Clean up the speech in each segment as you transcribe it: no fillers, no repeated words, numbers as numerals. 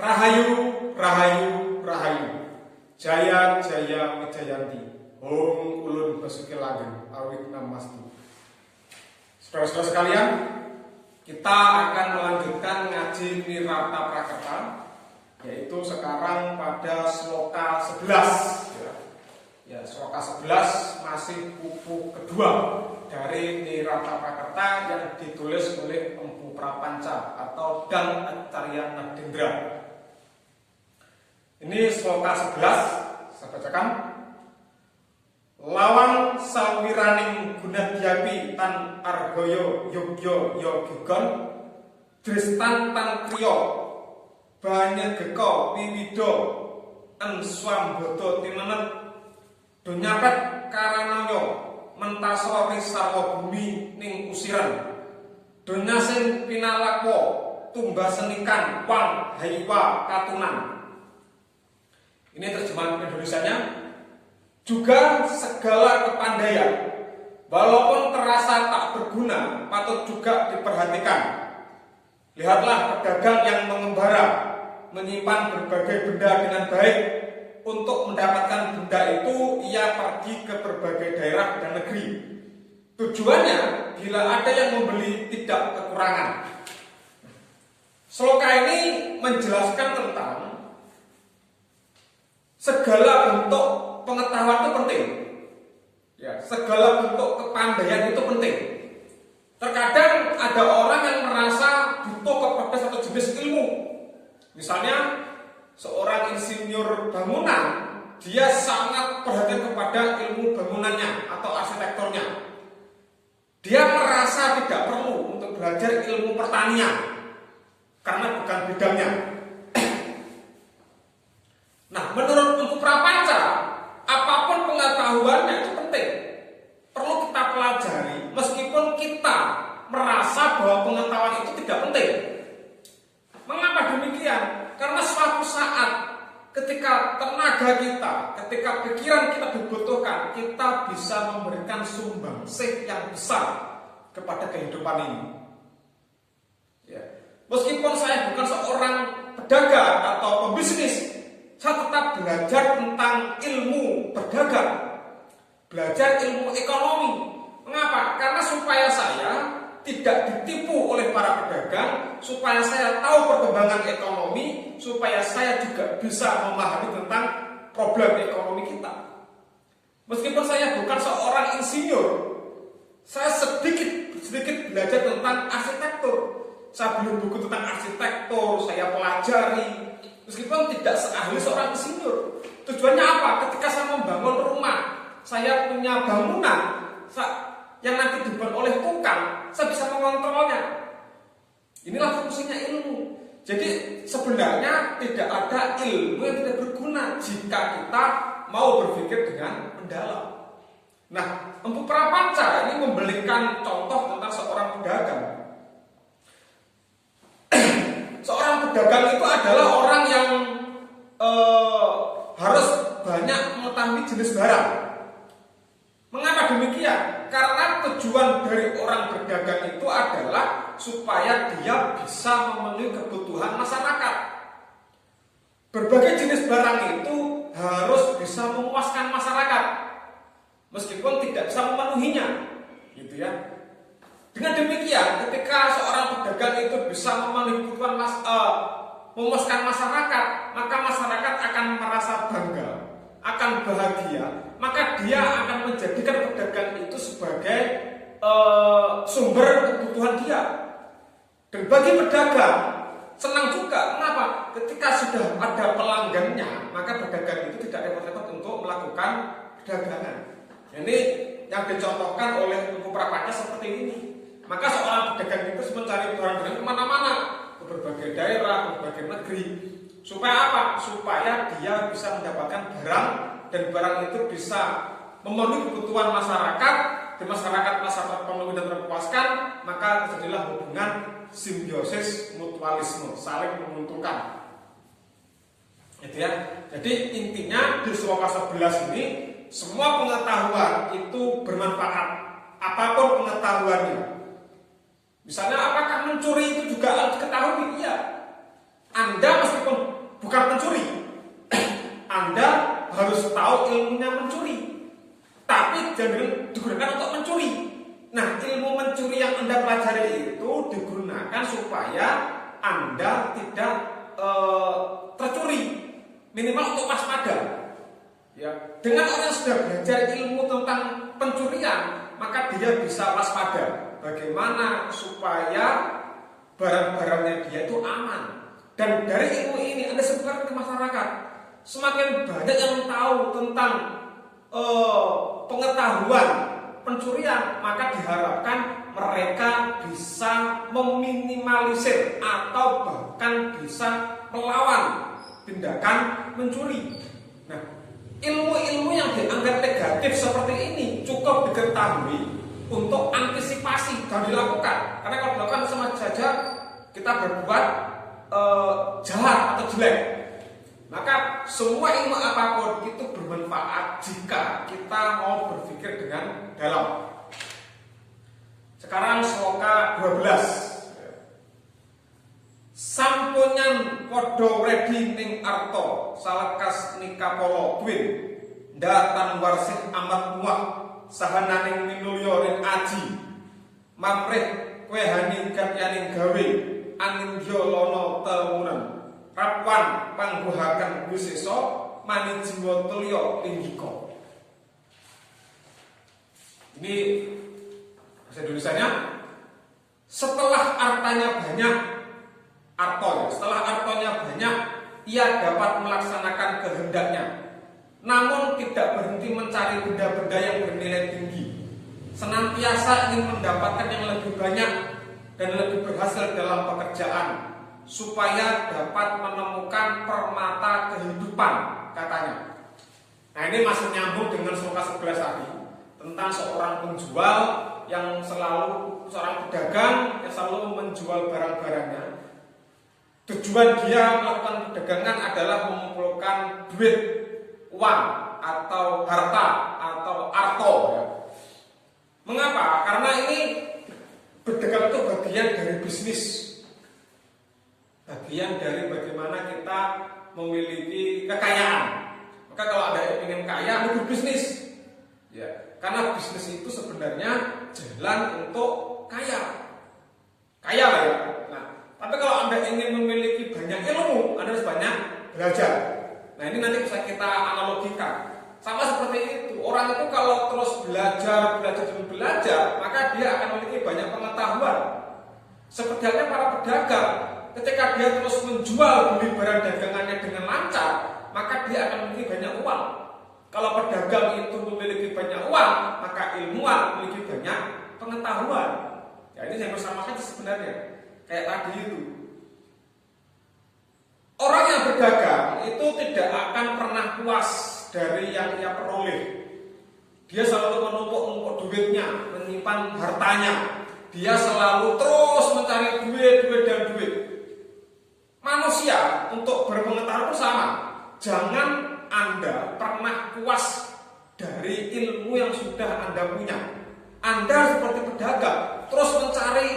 Rahayu, Rahayu, Rahayu. Jaya, Jaya, Wijayanti. Om ulun basuki langgeng awit namastu. Saudara-saudara sekalian, kita akan melanjutkan ngaji Nirata Prakerta, yaitu sekarang pada sloka 11. Ya, sloka 11 masih buku kedua dari Nirata Prakerta yang ditulis oleh Empu Prapanca atau Dang Acarya Nadendra. Ini sloka 11, saya bacakan. Lawang sawiraning gunadyapi tan argoyo yogyo yogigon dristan tan kriyo banyegeko wiwido en swambodo tinenet donyapet karananyo mentasori sarwa bumi ning usiran donyasin pinalakwo tumbasenikan wang haiwa katunan. Ini terjemahan Indonesianya. Juga segala kepandaian, walaupun terasa tak berguna, patut juga diperhatikan. Lihatlah pedagang yang mengembara, menyimpan berbagai benda dengan baik. Untuk mendapatkan benda itu, ia pergi ke berbagai daerah dan negeri. Tujuannya, bila ada yang membeli tidak kekurangan. Sloka ini menjelaskan tentang segala bentuk pengetahuan itu penting. Ya, segala bentuk kepandaian itu penting. Terkadang ada orang yang merasa butuh kepada satu jenis ilmu. Misalnya seorang insinyur bangunan, dia sangat perhatian kepada ilmu bangunannya atau arsitekturnya. Dia merasa tidak perlu untuk belajar ilmu pertanian karena bukan bidangnya. Nah, menurut Empu Prapanca, apapun pengetahuannya itu penting, perlu kita pelajari meskipun kita merasa bahwa pengetahuan itu tidak penting. Mengapa demikian? Karena suatu saat ketika tenaga kita, ketika pikiran kita dibutuhkan, kita bisa memberikan sumbangsih yang besar kepada kehidupan ini. Ya. Meskipun saya bukan seorang pedagang atau pembisnis, saya tetap belajar tentang ilmu berdagang, belajar ilmu ekonomi. Mengapa? Karena supaya saya tidak ditipu oleh para pedagang, supaya saya tahu perkembangan ekonomi, supaya saya juga bisa memahami tentang problem ekonomi kita. Meskipun saya bukan seorang insinyur, saya sedikit belajar tentang arsitektur. Saya beli buku tentang arsitektur, saya pelajari. Meskipun tidak seahli seorang insinyur. Tujuannya apa? Ketika saya membangun rumah, saya punya bangunan yang nanti dibangun oleh tukang, saya bisa mengontrolnya. Inilah fungsinya ilmu. Jadi sebenarnya tidak ada ilmu yang tidak berguna jika kita mau berpikir dengan mendalam. Nah, Empu Prapanca ini memberikan contoh tentang seorang pedagang. Seorang pedagang itu adalah orang yang harus banyak mengetahui jenis barang. Mengapa demikian? Karena tujuan dari orang berdagang itu adalah supaya dia bisa memenuhi kebutuhan masyarakat. Berbagai jenis barang itu harus bisa memuaskan masyarakat, meskipun tidak bisa memenuhinya, gitu ya. Dengan demikian, ketika seorang pedagang itu bisa memenuhi kebutuhan memuaskan masyarakat, maka masyarakat akan merasa bangga, akan bahagia, maka dia akan menjadikan pedagang itu sebagai sumber kebutuhan dia. Dan bagi pedagang senang juga, kenapa? Ketika sudah ada pelanggannya, maka pedagang itu tidak repot-repot untuk melakukan perdagangan. Ini yang dicontohkan oleh Empu Prapanca seperti ini. Maka seorang pedagang itu mencari barang-barang kemana-mana, ke berbagai daerah, ke berbagai negeri. Supaya apa? Supaya dia bisa mendapatkan barang, dan barang itu bisa memenuhi kebutuhan masyarakat, dan masyarakat terpenuhi dan terpuaskan, maka terjadilah hubungan simbiosis mutualisme, saling menguntungkan. Itu ya. Jadi intinya di sloka 11 ini, semua pengetahuan itu bermanfaat, apapun pengetahuannya. Misalnya apakah mencuri itu juga harus diketahui? Iya. Anda meskipun bukan pencuri, Anda harus tahu ilmunya mencuri, tapi jangan digunakan untuk mencuri. Nah, ilmu mencuri yang Anda pelajari itu digunakan supaya Anda tidak tercuri, minimal untuk waspada. Ya, dengan orang yang sudah belajar ilmu tentang pencurian, maka dia bisa waspada. Bagaimana supaya barang-barangnya dia itu aman. Dan dari ilmu ini Anda sebarkan ke masyarakat. Semakin banyak yang tahu tentang pengetahuan pencurian, maka diharapkan mereka bisa meminimalisir atau bahkan bisa melawan tindakan mencuri. Nah, ilmu-ilmu yang dianggap negatif seperti ini cukup diketahui untuk antisipasi dan dilakukan. Karena kalau dilakukan sama saja kita berbuat jahat atau jelek. Maka semua ilmu apapun itu bermanfaat jika kita mau berpikir dengan dalam. Sekarang sloka 12. Sampunyan podo wedi ning arto salakas nikapolo twin datan warsih amat muah sahananing minulya ing aji mamrih kowe haningat yaning gawe anindya lana temunan rapwan pangguhaken wisesa maning jiwa tulya linggika. Ini bahasa Indonesianya, setelah artanya banyak, setelah artonya banyak, ia dapat melaksanakan kehendaknya, namun tidak berhenti mencari benda-benda yang bernilai tinggi, senantiasa ingin mendapatkan yang lebih banyak dan lebih berhasil dalam pekerjaan, supaya dapat menemukan permata kehidupan, katanya. Nah, ini masih nyambung dengan sloka 11 tadi, tentang seorang penjual yang selalu, seorang pedagang yang selalu menjual barang-barangnya. Tujuan dia melakukan perdagangan adalah mengumpulkan duit, uang, atau harta, atau arto. Ya. Mengapa? Karena ini berdagang itu bagian dari bisnis, bagian dari bagaimana kita memiliki kekayaan. Maka kalau ada yang ingin kaya, itu berbisnis. Ya, karena bisnis itu sebenarnya jalan untuk kaya. Kaya lah ya. Nah, tapi kalau Anda ingin memiliki banyak ilmu, Anda harus banyak belajar. Nah, ini nanti bisa kita analogikan. Sama seperti itu, orang itu kalau terus belajar, maka dia akan memiliki banyak pengetahuan. Seperti halnya para pedagang, ketika dia terus menjual beli barang dagangannya dengan lancar, maka dia akan memiliki banyak uang. Kalau pedagang itu memiliki banyak uang, maka ilmuwan memiliki banyak pengetahuan. Ya, ini yang bersama saja sebenarnya. Kayak tadi itu. Orang yang berdagang itu tidak akan pernah puas dari yang ia peroleh. Dia selalu menumpuk duitnya, menyimpan hartanya. Dia selalu terus mencari duit. Manusia untuk berpengetahuan sama. Jangan Anda pernah puas dari ilmu yang sudah Anda punya. Anda seperti pedagang, terus mencari.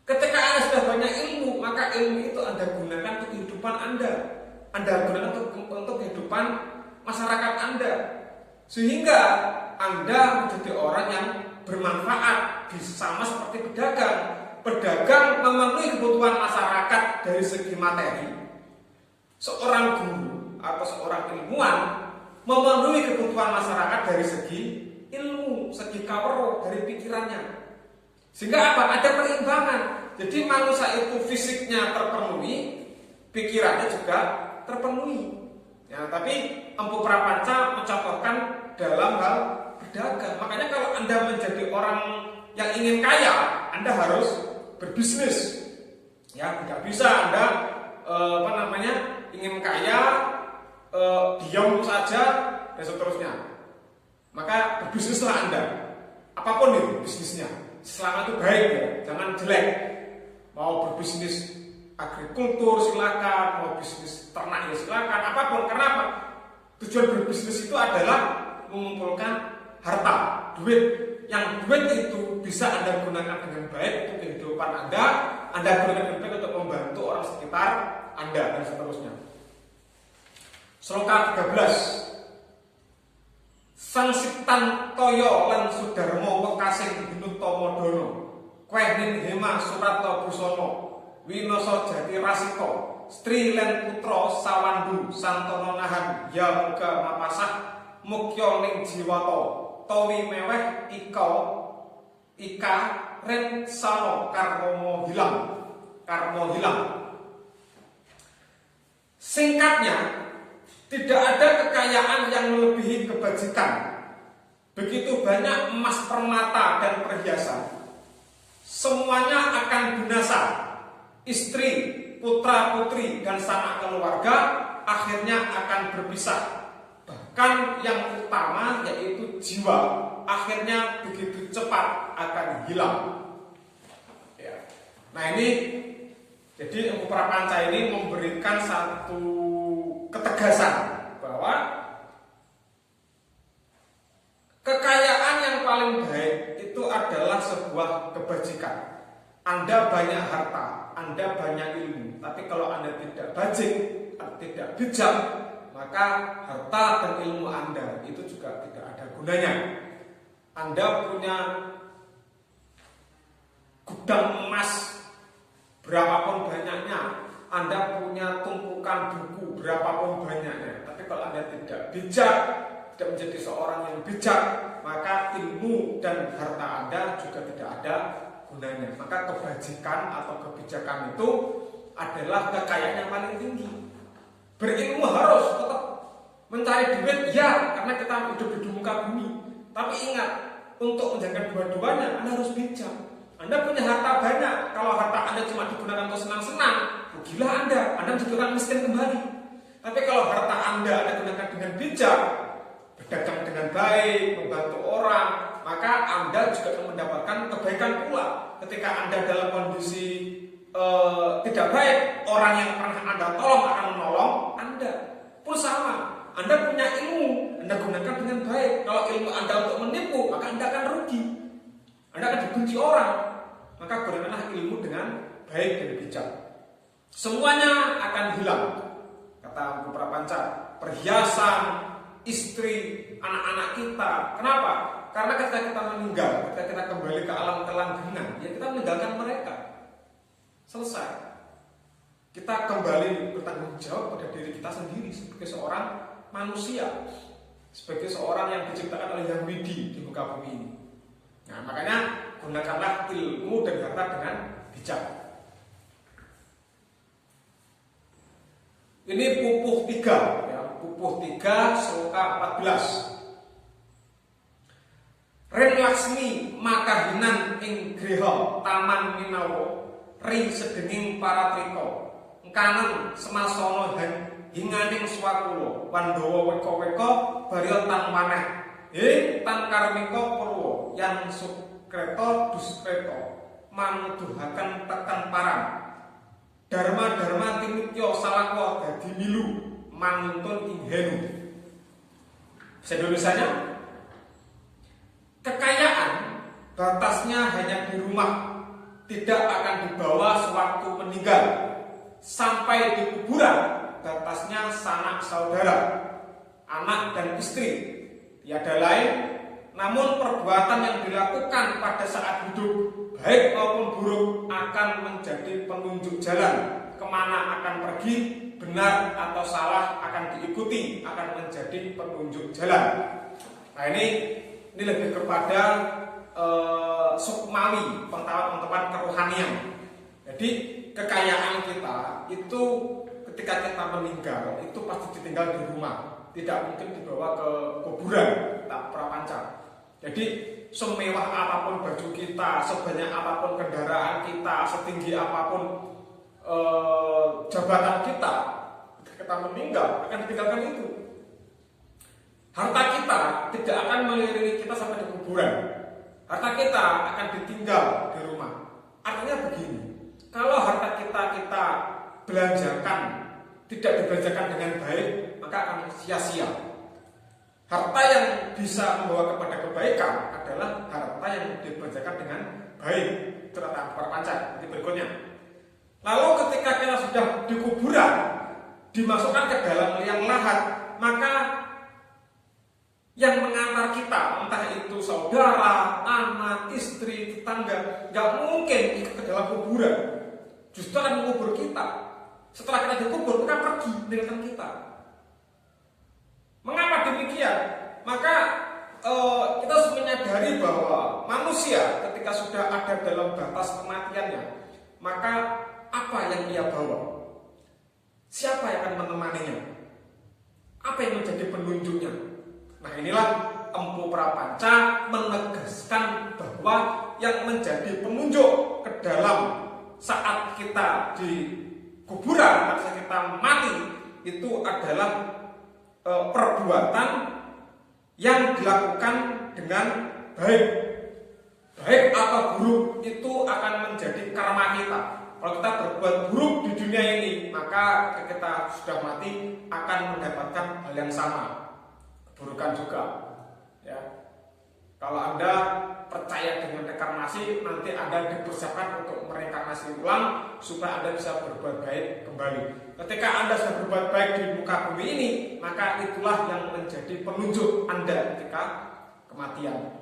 Ketika Anda sudah banyak ilmu, maka ilmu itu Anda gunakan untuk kehidupan Anda. Anda gunakan untuk kehidupan masyarakat Anda. Sehingga Anda menjadi orang yang bermanfaat, sama seperti pedagang. Pedagang memenuhi kebutuhan masyarakat dari segi materi. Seorang guru atau seorang ilmuwan memenuhi kebutuhan masyarakat dari segi ilmu, segi kawero, dari pikirannya. Sehingga apa? Ada perimbangan. Jadi manusia itu fisiknya terpenuhi, pikirannya juga terpenuhi. Ya, tapi Empu Prapanca mencontohkan dalam hal berdagang. Makanya kalau Anda menjadi orang yang ingin kaya, Anda harus berbisnis. Ya, tidak bisa Anda ingin kaya, diam saja dan seterusnya. Maka berbisnislah Anda. Apapun itu bisnisnya, selama itu baik ya, jangan jelek. Mau berbisnis agrikultur silakan, mau bisnis ternak ya silakan, apapun. Kenapa? Tujuan berbisnis itu adalah mengumpulkan harta, duit. Yang duit itu bisa Anda gunakan dengan baik untuk kehidupan Anda gunakan dengan baik untuk membantu orang sekitar Anda, dan seterusnya. Sloka 13. Sang Siptan Toyo lan Sudarmo Wekasing Binutomo Dono Kwehnin Hema Surato Busono Winoso Jati Rasiko Stri Len Putro Sawandu Santono Nahan Ya Muga Mapasah Mukyo Ning Jiwato Towi Meweh Ika Ren Sano Karmo Hilang. Singkatnya, tidak ada kekayaan yang melebihi kebajikan. Begitu banyak emas permata dan perhiasan, semuanya akan binasa. Istri, putra putri, dan sanak keluarga akhirnya akan berpisah. Bahkan yang utama yaitu jiwa, akhirnya begitu cepat akan hilang. Ya. Nah ini, jadi Empu Prapanca ini memberikan satu ketegasan bahwa kekayaan yang paling baik itu adalah sebuah kebajikan. Anda banyak harta, Anda banyak ilmu, tapi kalau Anda tidak bajik, tidak bijak, maka harta dan ilmu Anda itu juga tidak ada gunanya. Anda punya gudang emas berapapun banyaknya, Anda punya tumpukan buku berapapun banyaknya, tapi kalau Anda tidak bijak, tidak menjadi seorang yang bijak, maka ilmu dan harta Anda juga tidak ada gunanya. Maka kebajikan atau kebijakan itu adalah kekayaan yang paling tinggi. Berilmu harus tetap mencari duit, ya, karena kita hidup di muka bumi. Tapi ingat, untuk menjaga dua-duanya, Anda harus bijak. Anda punya harta banyak, kalau harta Anda cuma digunakan untuk senang-senang, rugilah Anda menjadi orang miskin kembali. Tapi kalau harta Anda gunakan dengan bijak, berdagang dengan baik, membantu orang, maka Anda juga akan mendapatkan kebaikan pula. Ketika Anda dalam kondisi tidak baik, orang yang pernah Anda tolong akan menolong Anda. Pun sama, Anda punya ilmu, Anda gunakan dengan baik. Kalau ilmu Anda untuk menipu, maka Anda akan rugi. Anda akan dibenci orang. Maka gunakanlah ilmu dengan baik dan bijak. Semuanya akan hilang, kata Empu Prapanca. Perhiasan, istri, anak-anak kita. Kenapa? Karena ketika kita meninggal, ketika kita kembali ke alam kelanggengan, ya kita meninggalkan mereka. Selesai. Kita kembali bertanggung jawab pada diri kita sendiri sebagai seorang manusia, sebagai seorang yang diciptakan oleh Yang Widi di muka bumi ini. Nah, makanya gunakanlah ilmu dan harta dengan bijak. Ini pupuh 3, ya, pupuh 3 sloka 14. Ren Laksmi makahinan ing griha taman minawa ri sedenging paratrika engkanen semasono hinganing swakula Pandhawa weka-weka barya tan maneh tan karmika purwa yang sukreta duskreta manuduhaken tekan parang dharma-dharma tinutya salakwa dadi milu manuntun ing henu. Sedulusannya, kekayaan batasnya hanya di rumah, tidak akan dibawa sewaktu meninggal. Sampai di kuburan, batasnya sanak saudara, anak dan istri, tiada lain. Namun perbuatan yang dilakukan pada saat hidup, baik maupun buruk, akan menjadi penunjuk jalan. Kemana akan pergi, benar atau salah akan diikuti, akan menjadi penunjuk jalan. Nah ini lebih kepada sukmawi, pengetahuan kerohanian. Jadi kekayaan kita itu ketika kita meninggal itu pasti ditinggal di rumah, tidak mungkin dibawa ke kuburan. Tak Prapanca. Jadi semewah apapun baju kita, sebanyak apapun kendaraan kita, setinggi apapun jabatan kita, ketika kita meninggal akan ditinggalkan itu. Harta kita tidak akan meliringi kita sampai di kuburan. Harta kita akan ditinggal di rumah. Artinya begini, kalau harta kita belanjakan, tidak dibelanjakan dengan baik, maka akan sia-sia. harta yang bisa membawa kepada kebaikan adalah harta yang dibelanjakan dengan baik. Itu kata perpanca di berikutnya. Lalu ketika kita sudah di kuburan, dimasukkan ke dalam liang lahat, maka yang mengantar kita, entah itu saudara, anak, istri, tetangga, nggak mungkin ikut ke dalam kuburan. Justru akan mengubur kita. Setelah kita dikubur, mereka pergi meninggalkan kita. Mengapa demikian? Maka kita harus menyadari bahwa manusia ketika sudah ada dalam batas kematiannya, maka apa yang ia bawa? Siapa yang akan menemaninya? Apa yang menjadi penunjuknya? Nah, inilah Empu Prapanca menegaskan bahwa yang menjadi penunjuk ke dalam saat kita di kuburan, saat kita mati, itu adalah perbuatan yang dilakukan dengan baik. Baik atau buruk itu akan menjadi karma kita. Kalau kita berbuat buruk di dunia ini, maka ketika kita sudah mati akan mendapatkan hal yang sama, keburukan juga. Ya. Kalau Anda percaya dengan reinkarnasi, nanti Anda dipersiapkan untuk mereinkarnasi ulang supaya Anda bisa berbuat baik kembali. Ketika Anda sudah berbuat baik di muka bumi ini, maka itulah yang menjadi penunjuk Anda ketika kematian.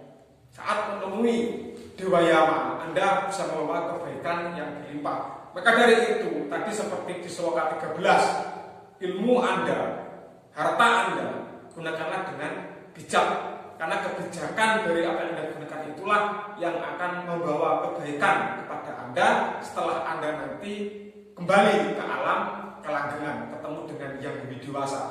Saat menemui Dewa Yama, Anda bisa membawa kebaikan yang berlimpah. Maka dari itu, tadi seperti di Sloka 13, ilmu Anda, harta Anda, gunakanlah dengan bijak. Karena kebijakan dari apa yang Anda gunakan itulah yang akan membawa kebaikan kepada Anda setelah Anda nanti kembali ke alam kelanggengan, ketemu dengan yang lebih dewasa.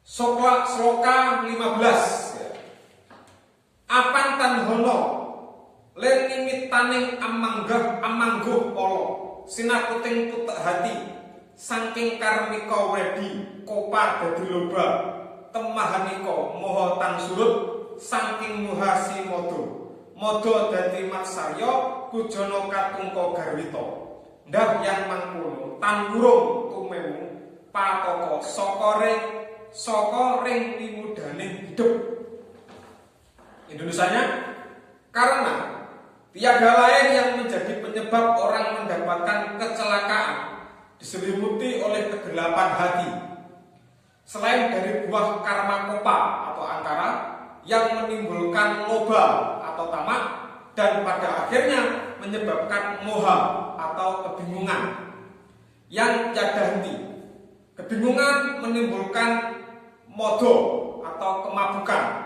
Sloka 15. Apantan hono len nimitaning amangguh olo sinakuting putek hati saking karmika wedi kopa dadi loba temahaniko moho tan surut saking muhasi modo dadi matsarya kujono katungko garwito ndah yang mangkono tan wurung tumemu patoko saka ring pimudane hidup. Indonesianya, karena tiada lain yang menjadi penyebab orang mendapatkan kecelakaan diselimuti oleh kegelapan hati selain dari buah karma kopa atau angkara yang menimbulkan loba atau tamak dan pada akhirnya menyebabkan moha atau kebingungan yang tiada henti. Kebingungan menimbulkan modo atau kemabukan.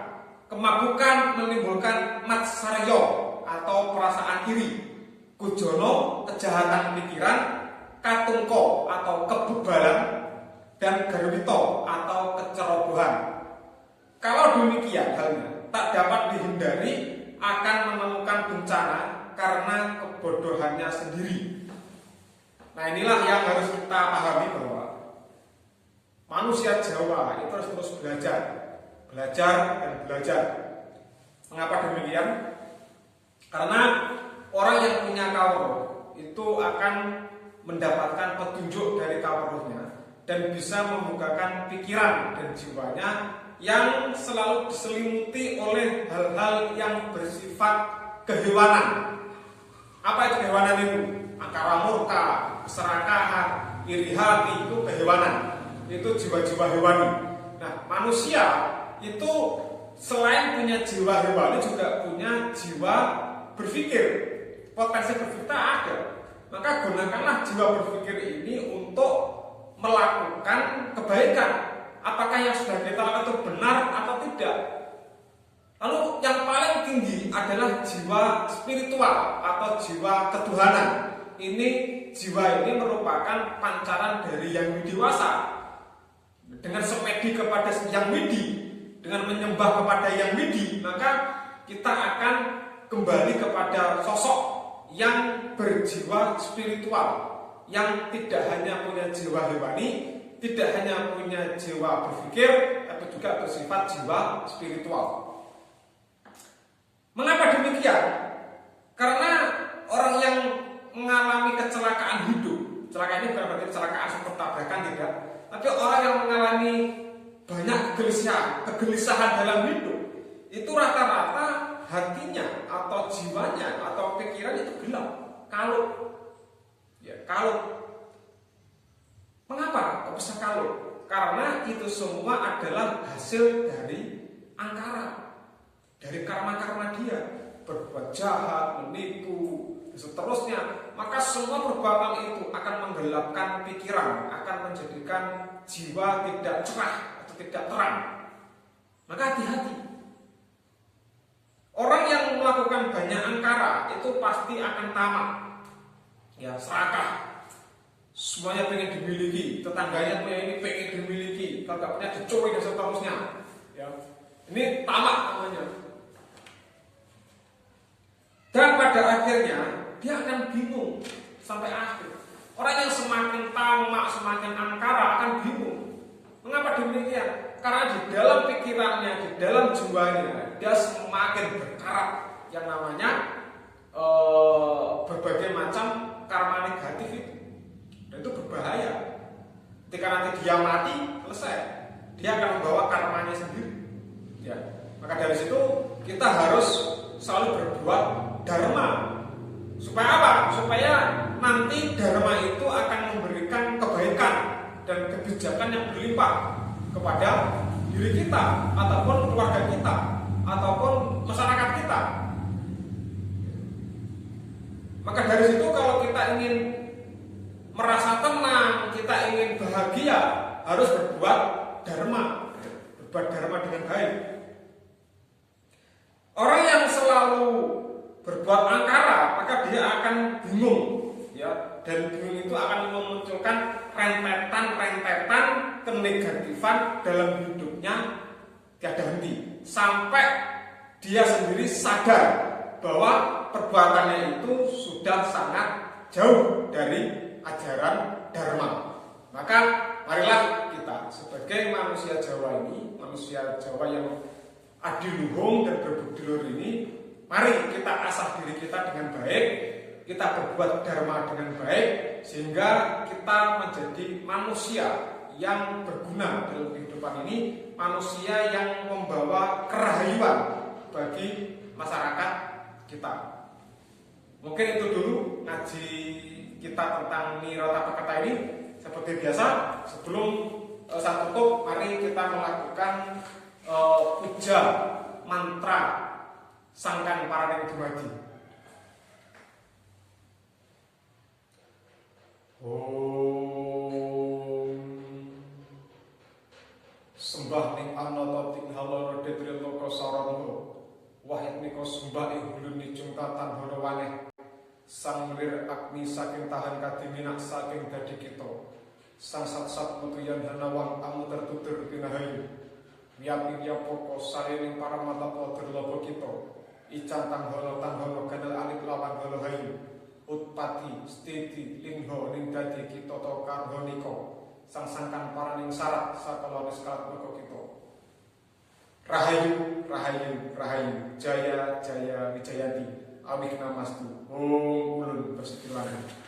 Kemabukan menimbulkan matsaryo atau perasaan iri. Kujono kejahatan pikiran, katungko atau kebebalan, dan garwito atau kecerobohan. Kalau demikian halnya, tak dapat dihindari akan menemukan bencana karena kebodohannya sendiri. Nah, inilah yang harus kita pahami bahwa manusia Jawa itu harus terus belajar dan belajar. Mengapa demikian? Karena orang yang punya kawruh itu akan mendapatkan petunjuk dari kawruhnya dan bisa membukakan pikiran dan jiwanya yang selalu diselimuti oleh hal-hal yang bersifat kehewanan. Apa itu kehewanan itu? Angkara murka, keserakahan, iri hati, itu kehewanan. Itu jiwa-jiwa hewani. Nah, manusia itu selain punya jiwa hewani juga punya jiwa berpikir. Potensi berpikir ada. Maka gunakanlah jiwa berpikir ini untuk melakukan kebaikan. Apakah yang sudah kita lakukan itu benar atau tidak? Lalu yang paling tinggi adalah jiwa spiritual atau jiwa ketuhanan. Jiwa ini merupakan pancaran dari yang dewasa. Dengan semedi kepada yang widi, dengan menyembah kepada yang widi, maka kita akan kembali kepada sosok yang berjiwa spiritual, yang tidak hanya punya jiwa hewani, tidak hanya punya jiwa berpikir, tapi juga bersifat jiwa spiritual. Mengapa demikian? Karena orang yang mengalami kecelakaan hidup, kecelakaan ini bukan berarti kecelakaan seperti tabrakan, tidak, tapi orang yang mengalami banyak kegelisahan dalam hidup, itu rata-rata hatinya atau jiwanya atau pikiran itu gelap, kalut. Ya, kalut. Mengapa kok bisa kalut? Karena itu semua adalah hasil dari angkara, dari karma-karma dia, berbuat jahat, menipu, dan seterusnya. Maka semua perbuatan itu akan menggelapkan pikiran, akan menjadikan jiwa tidak cerah atau tidak terang. Maka hati-hati. Orang yang melakukan banyak angkara itu pasti akan tamak, ya, serakah. Semuanya pengen dimiliki, tetangganya punya ini pengen dimiliki, kalau nggak punya dicuri dan seterusnya. Ya, ini tamak namanya. Dan pada akhirnya dia akan bingung sampai akhir. Orang yang semakin tamak, semakin angkara akan bingung. Mengapa demikian? Karena di dalam pikirannya, di dalam jiwanya, dia semakin berkarat yang namanya berbagai macam karma negatif itu. Dan itu berbahaya. Ketika nanti dia mati, selesai. Dia akan membawa karmanya sendiri. Ya. Maka dari situ kita harus selalu berbuat dharma. Supaya apa? Supaya nanti dharma itu akan memberikan kebaikan dan kebijakan yang berlimpah kepada diri kita, ataupun keluarga kita, ataupun masyarakat kita. Maka dari situ kalau kita ingin merasa tenang, kita ingin bahagia, harus berbuat dharma, berbuat dharma dengan baik. Orang yang selalu berbuat angkara, maka dia akan bingung, ya, dan bingung itu akan memunculkan rentetan kenegatifan dalam hidupnya tiada henti, sampai dia sendiri sadar bahwa perbuatannya itu sudah sangat jauh dari ajaran dharma. Maka marilah kita sebagai manusia Jawa ini, manusia Jawa yang adiluhung dan berbudi luhur ini, mari kita asah diri kita dengan baik, kita berbuat dharma dengan baik, sehingga kita menjadi manusia yang berguna dalam kehidupan ini, manusia yang membawa kerahayuan bagi masyarakat kita. Mungkin itu dulu ngaji kita tentang Nirotapakata ini. Seperti biasa, sebelum saya tutup, mari kita melakukan puja mantra Sangkan Paraning Dumadi. Om sembah ning anata ting halara detri loka sarana, wahid nika sembah ing hulun nicung tatan hana waneh, sang lir agni saking tahan kadiminak saking dadi kita, sang sat-sat mutuyan hanawang amu tertutur pinahayu, wiyapi yapoko sarining para mata poder lobo kita, ican tanghono ganal alip lawan holo hayu, utpati stiti lingho ning dadi kita to karhonika, sang sangkan paraning sarat sakala niskalat meko kita. Rahayu, rahayu, rahayu, jaya, jaya, wijayati, awik namastu. Om ulun persikilangan.